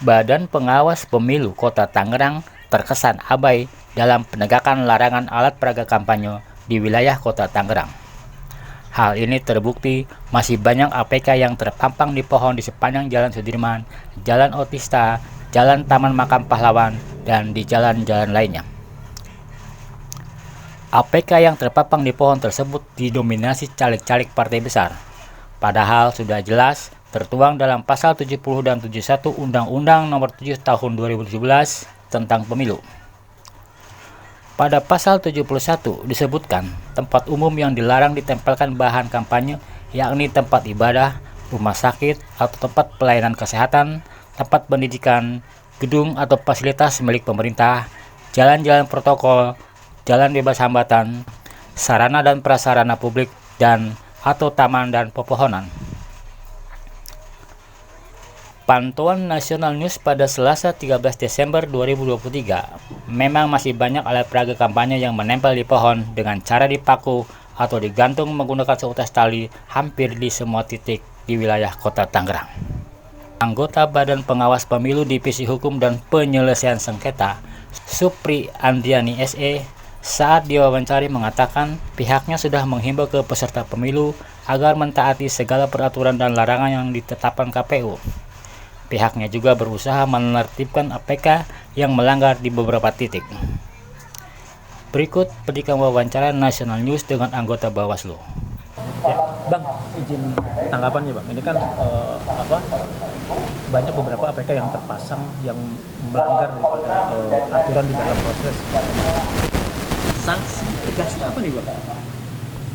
Badan Pengawas Pemilu Kota Tangerang terkesan abai dalam penegakan larangan alat peraga kampanye di wilayah Kota Tangerang. Hal ini terbukti masih banyak APK yang terpampang di pohon di sepanjang Jalan Sudirman, Jalan Otista, Jalan Taman Makam Pahlawan, dan di jalan-jalan lainnya. APK yang terpampang di pohon tersebut didominasi caleg-caleg partai besar. Padahal sudah jelas tertuang dalam pasal 70 dan 71 Undang-Undang Nomor 7 Tahun 2017 tentang Pemilu. Pada pasal 71 disebutkan tempat umum yang dilarang ditempelkan bahan kampanye yakni tempat ibadah, rumah sakit atau tempat pelayanan kesehatan, tempat pendidikan, gedung atau fasilitas milik pemerintah, jalan-jalan protokol, jalan bebas hambatan, sarana dan prasarana publik, dan atau taman dan pepohonan. Pantauan Nasional News pada Selasa 13 Desember 2023, memang masih banyak alat peraga kampanye yang menempel di pohon dengan cara dipaku atau digantung menggunakan seutas tali hampir di semua titik di wilayah Kota Tangerang. Anggota Badan Pengawas Pemilu Divisi Hukum dan Penyelesaian Sengketa, Supri Andriani SE, saat diwawancari mengatakan pihaknya sudah menghimbau ke peserta pemilu agar mentaati segala peraturan dan larangan yang ditetapkan KPU. Pihaknya juga berusaha menertibkan APK yang melanggar di beberapa titik. Berikut petikan wawancara Nasional News dengan anggota Bawaslu. Ya, Bang, izin tanggapannya Bang. Ini kan banyak beberapa APK yang terpasang yang melanggar daripada aturan di dalam proses. Sanksi tegasnya apa nih Bang?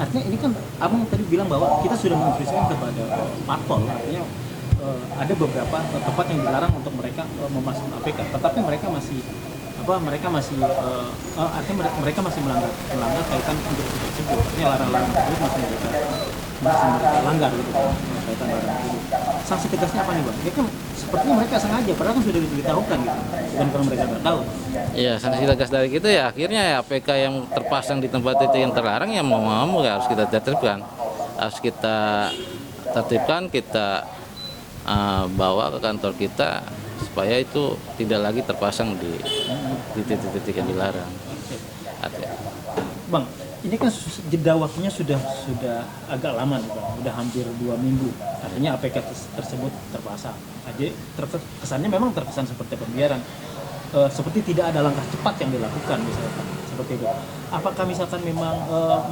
Artinya ini kan Abang tadi bilang bahwa kita sudah menginstruksikan kepada parpol, artinya ada beberapa tempat yang dilarang untuk mereka memasang APK, tetapi mereka masih artinya mereka masih melanggar kaitan instruksi tersebut. Artinya larangan tersebut masih mereka langgar gitu kaitan larangan tersebut. Sanksi tegasnya apa nih Bang? Ya kan sepertinya mereka sengaja, padahal kan sudah diberitahukan gitu. Bukan kalau mereka nggak tahu. Iya, sanksi tegas dari kita ya akhirnya ya APK yang terpasang di tempat titik yang terlarang ya mau ya harus kita tertibkan. Harus kita tertibkan, kita bawa ke kantor kita supaya itu tidak lagi terpasang di titik-titik yang dilarang. Bang, ini kan jeda waktunya sudah agak lama nih Bang, udah hampir 2 minggu. Artinya APK tersebut terpasang. Jadi kesannya memang terkesan seperti pembiaran. Seperti tidak ada langkah cepat yang dilakukan misalkan seperti itu. Apakah misalkan memang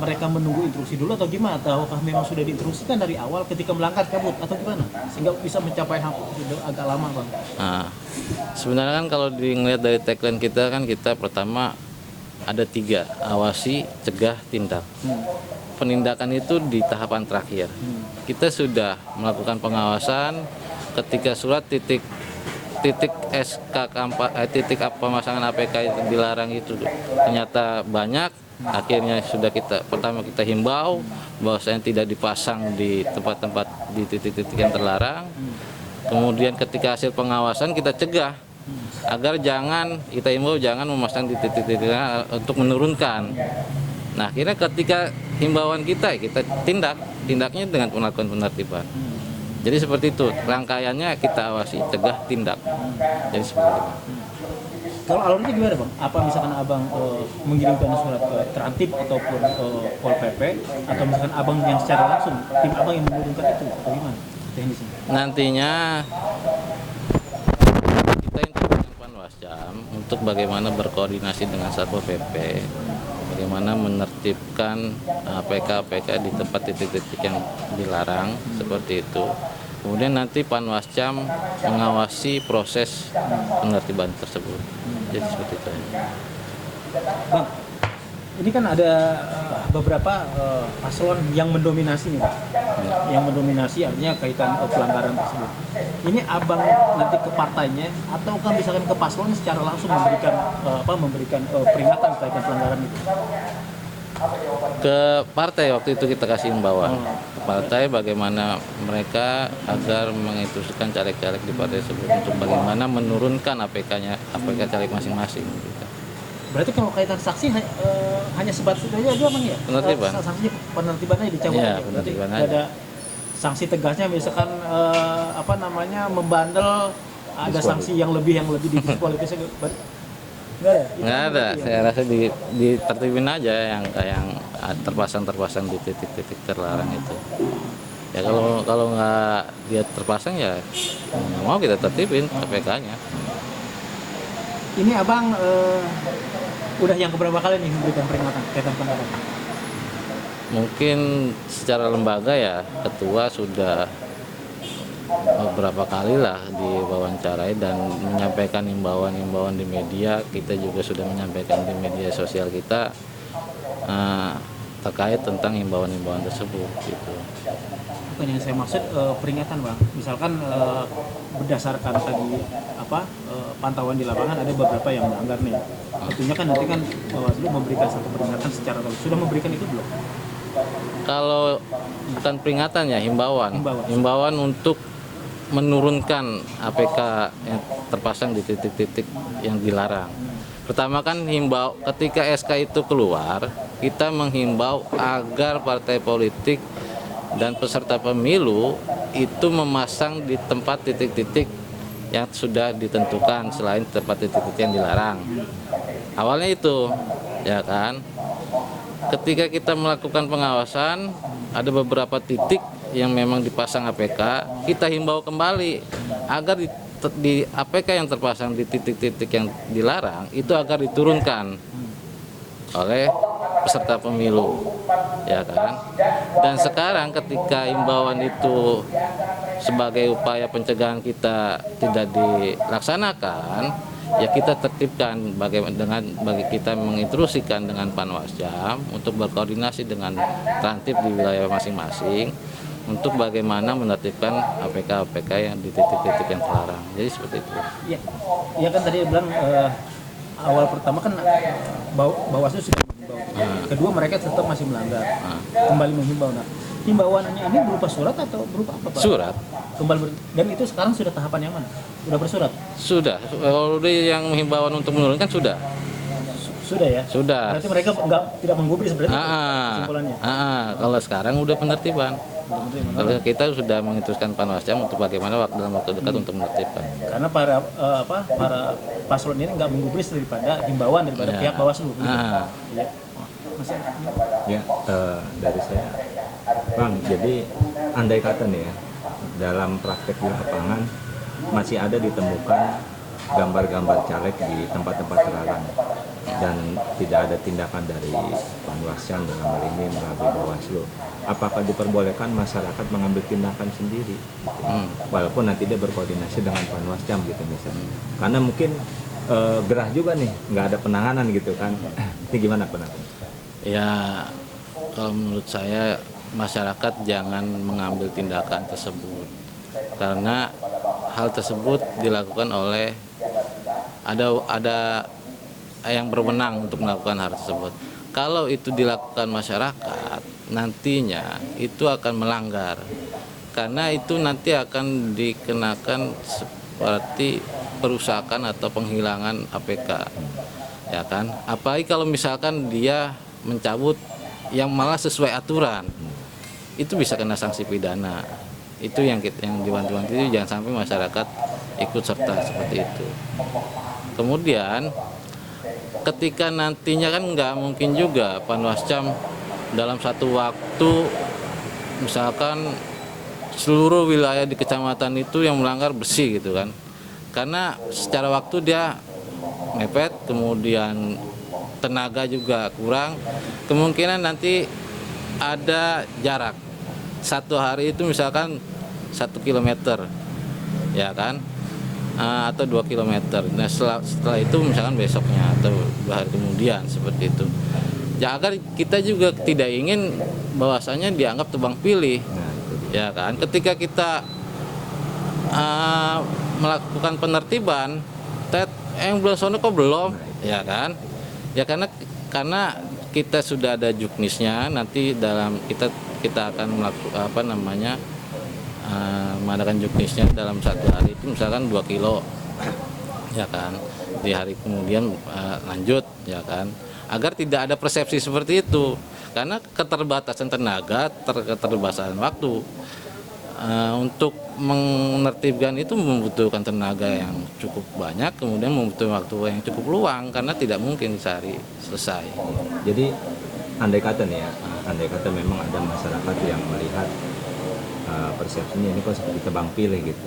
mereka menunggu instruksi dulu atau gimana? Ataukah memang sudah diinstruksikan dari awal ketika melanggar cabut atau gimana? Sehingga bisa mencapai sudah agak lama Bang. Nah, sebenarnya kan kalau dilihat dari tagline kita kan kita pertama ada 3, awasi, cegah, tindak. Penindakan itu di tahapan terakhir. Kita sudah melakukan pengawasan ketika surat titik SK titik pemasangan APK itu dilarang itu ternyata banyak. Akhirnya sudah pertama kita himbau bahwasanya tidak dipasang di tempat-tempat di titik-titik yang terlarang. Kemudian ketika hasil pengawasan kita cegah agar kita himbau jangan memasang di titik-titik untuk menurunkan. Nah, akhirnya ketika himbauan kita tindaknya dengan melakukan penertiban. Jadi seperti itu, rangkaiannya kita awasi, cegah, tindak. Jadi seperti itu. Kalau alurnya gimana Bang? Apa misalkan Abang mengirimkan surat ke Trantip ataupun Pol PP, atau misalkan Abang yang secara langsung, tim Abang yang menurunkan itu, atau gimana teknisnya? Nantinya kita instruksikan Panwascam untuk bagaimana berkoordinasi dengan Satpol PP, bagaimana menertibkan APK di tempat titik-titik yang dilarang seperti itu. Kemudian nanti Panwascam mengawasi proses penertiban tersebut. Jadi seperti itu. Bang, ini kan ada beberapa paslon yang mendominasi nih Bang. Yang mendominasi artinya kaitan pelanggaran tersebut. Ini Abang nanti ke partainya atau kan misalkan ke paslon secara langsung memberikan peringatan kaitan pelanggaran itu? Ke partai waktu itu kita kasih himbauan ke partai bagaimana mereka agar menginstruksikan caleg-caleg di partai tersebut untuk bagaimana menurunkan APK caleg masing-masing. Berarti kalau kaitan saksi hanya sebatas itu aja Bang ya? Penertiban. Sanksi penertibannya dicabut. Ya, aja. penertiban Berarti ada sanksi tegasnya misalkan membandel ada sanksi yang lebih didiskualifikasi? Nggak ada. Nggak ada, saya rasa ditertibin aja yang terpasang di titik-titik terlarang itu. Ya kalau nggak dia terpasang ya nggak mau kita tertibin APK-nya. Ini abang udah yang keberapa kali nih memberikan peringatan kaitan pelanggaran? Mungkin secara lembaga ya ketua sudah beberapa kali lah diwawancarai dan menyampaikan himbauan-himbauan di media. Kita juga sudah menyampaikan di media sosial kita terkait tentang himbauan-himbauan tersebut gitu. Bukan yang saya maksud peringatan bang, misalkan berdasarkan tadi pantauan di lapangan ada beberapa yang melanggar nih. Tentunya kan nanti kan Bawaslu memberikan satu peringatan secara terus. Sudah memberikan itu belum? Kalau bukan peringatan ya himbauan untuk menurunkan APK yang terpasang di titik-titik yang dilarang. Pertama kan ketika SK itu keluar, kita menghimbau agar partai politik dan peserta pemilu itu memasang di tempat titik-titik yang sudah ditentukan selain tempat titik-titik yang dilarang. Awalnya itu, ya kan. Ketika kita melakukan pengawasan, ada beberapa titik yang memang dipasang APK, kita himbau kembali agar di APK yang terpasang di titik-titik yang dilarang itu agar diturunkan oleh peserta pemilu, ya kan. Dan sekarang ketika himbauan itu sebagai upaya pencegahan kita tidak dilaksanakan, ya kita tertibkan bagi kita menginstruksikan dengan Panwasjam untuk berkoordinasi dengan Rantib di wilayah masing-masing untuk bagaimana menertibkan APK yang di titik-titik yang terlarang. Jadi seperti itu. Iya, ya kan tadi bilang awal pertama kan Bawaslu sudah menghimbau. Kedua mereka tetap masih melanggar. Kembali menghimbau. Nah, himbauannya ini berupa surat atau berupa apa Pak? Surat. Dan itu sekarang sudah tahapan yang mana? Sudah bersurat? Sudah. Kalau yang himbauan untuk menurunkan sudah. Sudah ya? Sudah. Berarti mereka tidak menggubris berarti kesimpulannya? Kalau sekarang udah penertiban. Kalau kita sudah menginstruksikan Panwasjam untuk bagaimana dalam waktu dekat untuk menertibkan. Karena para paslon ini nggak menggubris daripada himbauan daripada pihak Bawaslu. Ya. Ya, dari saya, Bang. Jadi andai kata nih ya, dalam praktek di lapangan masih ada ditemukan gambar-gambar caleg di tempat-tempat terlarang dan tidak ada tindakan dari Panwasjam dalam hal ini melalui Bawaslu, apakah diperbolehkan masyarakat mengambil tindakan sendiri gitu? Walaupun nanti dia berkoordinasi dengan Panwasjam gitu misalnya, karena mungkin gerah juga nih, nggak ada penanganan gitu kan. Ini gimana penanganan? Ya, kalau menurut saya masyarakat jangan mengambil tindakan tersebut karena hal tersebut dilakukan oleh ada yang berwenang untuk melakukan hal tersebut. Kalau itu dilakukan masyarakat, nantinya itu akan melanggar karena itu nanti akan dikenakan seperti perusakan atau penghilangan APK, ya kan. Apalagi kalau misalkan dia mencabut yang malah sesuai aturan, itu bisa kena sanksi pidana. Itu yang diwanti-wanti, itu jangan sampai masyarakat ikut serta seperti itu. Kemudian ketika nantinya kan nggak mungkin juga Panwasjam dalam satu waktu misalkan seluruh wilayah di kecamatan itu yang melanggar bersih gitu kan, karena secara waktu dia mepet, kemudian tenaga juga kurang, kemungkinan nanti ada jarak satu hari itu misalkan 1 kilometer, ya kan, atau 2 kilometer. Nah setelah itu misalkan besoknya atau 2 hari kemudian seperti itu. Ya agar kita juga tidak ingin bahwasanya dianggap tebang pilih, ya kan. Ketika kita melakukan penertiban, yang belum sono kok belum, ya kan. Ya karena kita sudah ada juknisnya, nanti dalam kita akan melakukan mengadakan juknisnya dalam satu hari itu misalkan 2 kilo, ya kan. Di hari kemudian lanjut, ya kan. Agar tidak ada persepsi seperti itu, karena keterbatasan tenaga, keterbatasan waktu. Untuk menertibkan itu membutuhkan tenaga yang cukup banyak, kemudian membutuhkan waktu yang cukup luang karena tidak mungkin sehari selesai. Jadi andai kata nih ya, andai kata memang ada masyarakat yang melihat persepsinya ini kok seperti tebang pilih gitu.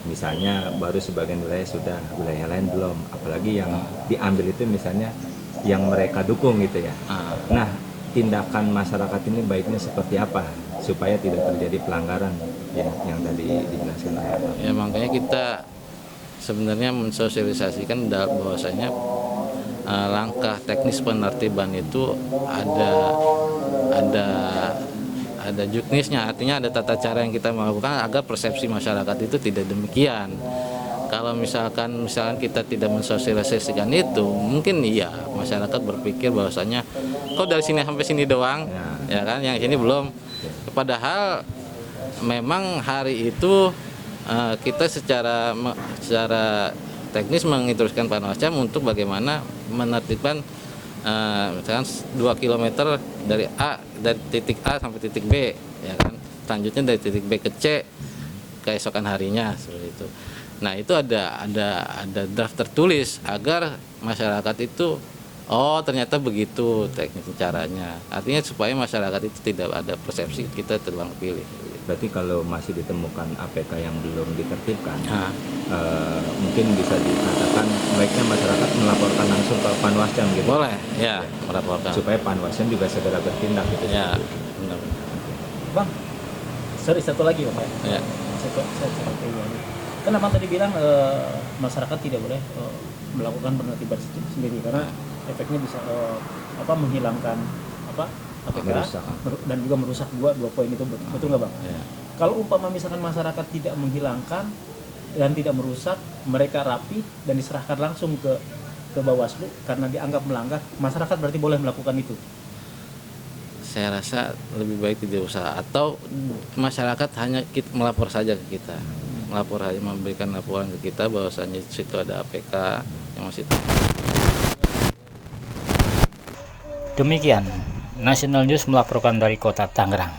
Misalnya baru sebagian wilayah sudah, wilayah lain belum. Apalagi yang diambil itu misalnya yang mereka dukung gitu ya. Nah, tindakan masyarakat ini baiknya seperti apa supaya tidak terjadi pelanggaran yang tadi dijelaskan oleh Pak? Ya makanya kita sebenarnya mensosialisasikan bahwasanya langkah teknis penertiban itu ada juknisnya, artinya ada tata cara yang kita melakukan agar persepsi masyarakat itu tidak demikian. Kalau misalkan kita tidak mensosialisasikan itu, mungkin iya masyarakat berpikir bahwasanya kok dari sini sampai sini doang, ya kan, yang sini belum. Padahal memang hari itu kita secara teknis menginstruksikan Panwascam untuk bagaimana menertibkan misalkan 2 km dari titik A sampai titik B, ya kan. Selanjutnya dari titik B ke C keesokan harinya seperti itu. Nah, itu ada draft tertulis agar masyarakat itu ternyata begitu teknis caranya. Artinya supaya masyarakat itu tidak ada persepsi kita terbang pilih. Berarti kalau masih ditemukan APK yang belum ditertibkan, mungkin bisa dikatakan baiknya masyarakat melaporkan langsung ke Panwascam gitu. Boleh, ya, melaporkan. Supaya Panwascam juga segera bertindak gitu. Ya, benar. Bang, sorry, satu lagi Bang ya. Ya. Kan Abang tadi bilang masyarakat tidak boleh melakukan penertiban sendiri karena efeknya bisa menghilangkan APK dan juga merusak dua poin itu, betul nggak Bang? Ya. Kalau umpama misalkan masyarakat tidak menghilangkan dan tidak merusak, mereka rapi dan diserahkan langsung ke Bawaslu karena dianggap melanggar, masyarakat berarti boleh melakukan itu? Saya rasa lebih baik tidak usah, atau masyarakat hanya melapor saja ke kita, memberikan laporan ke kita bahwasanya situ ada APK yang masih. Demikian National News melaporkan dari Kota Tangerang.